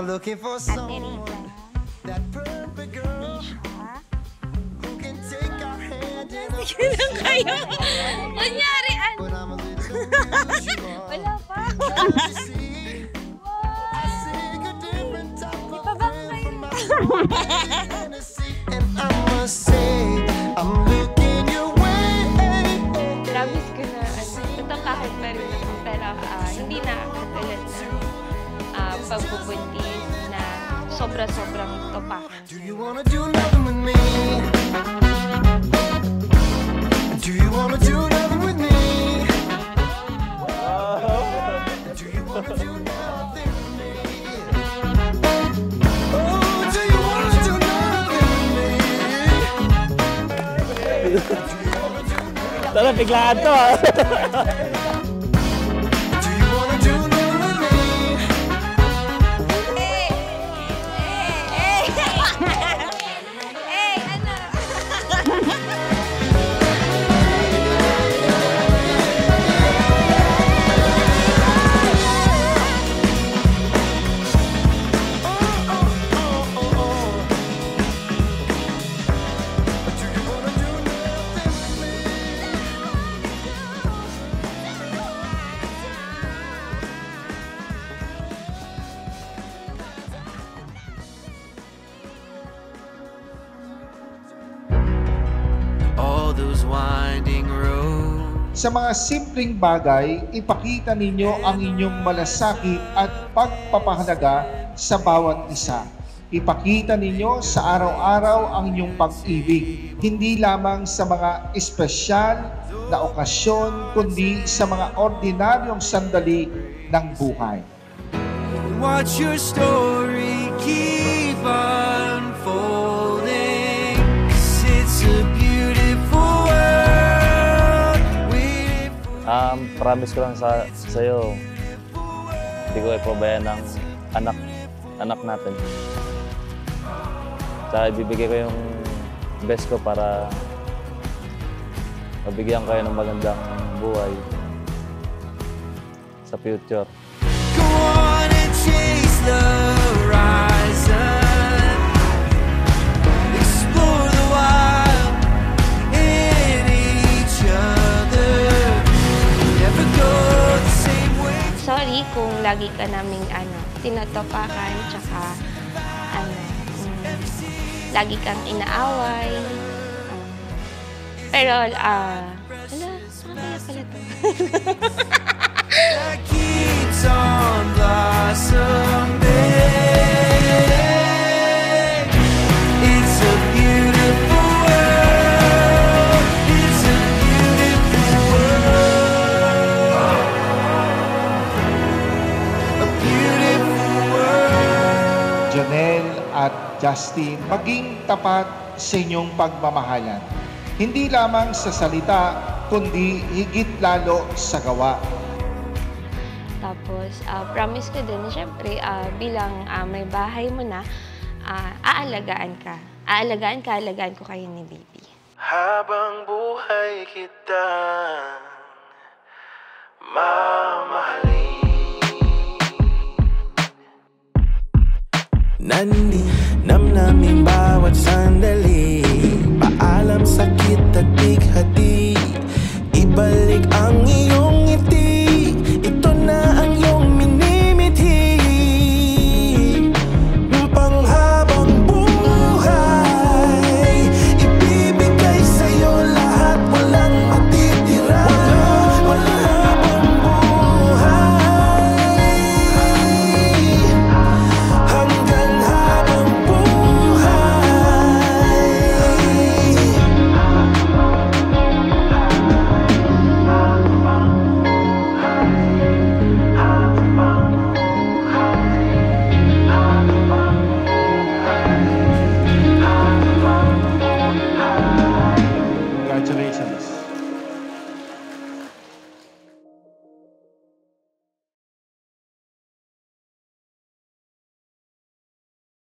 Looking for someone, that perfect girl who can take our hand in a kayo. Kunyari, but I'm a little unusual. wala pa. I sing a different type of rhythm from my fantasy, and I must say I'm looking your way. Promise ko na, tatapahan na rin ako, pero hindi na katulad na pagbubuntis na sobra-sobrang topahan. Do you wanna do nothing with me? Do you wanna do nothing with me? Do you wanna do nothing with me? Oh, do you wanna do nothing with me? Tara, biglaan to ah. Do you wanna do nothing with me? Sa mga simpleng bagay, ipakita ninyo ang inyong malasakit at pagpapahalaga sa bawat isa. Ipakita ninyo sa araw-araw ang inyong pag-ibig, hindi lamang sa mga espesyal na okasyon, kundi sa mga ordinaryong sandali ng buhay. Watch your story keep unfolding, 'cause it's a beautiful world waiting for Promise ko lang sa'yo, hindi ko ipabayaan ng anak natin. Tsaka ibibigay ko yung best ko para mabigyan kayo ng magandang buhay sa future. Go on and chase the horizon, explore the wild in each other, never go the same way. Sorry kung lagi ka naming tinatopakan, tsaka lagi kang inaaway. Pero, nakakaya pala to. That keeps on blossoming. It's a beautiful world. It's a beautiful world. A beautiful world. Janelle at Justin, maging tapat sa inyong pagmamahalan. Hindi lamang sa salita, kundi higit lalo sa gawa. Tapos, promise ko din, syempre, bilang may bahay mo na, aalagaan ka. Aalagaan ko kayo ni baby. Habang buhay kita mamahalin. Namnaming bawat sandali, paalam sakit at bighati, ibalik ang iyong ngiti, ito na ang iyong minimithi. Panghabang buhay, ibibigay sa'yo lahat, walang matitira. Panghabang buhay, hanggang habang Congratulations.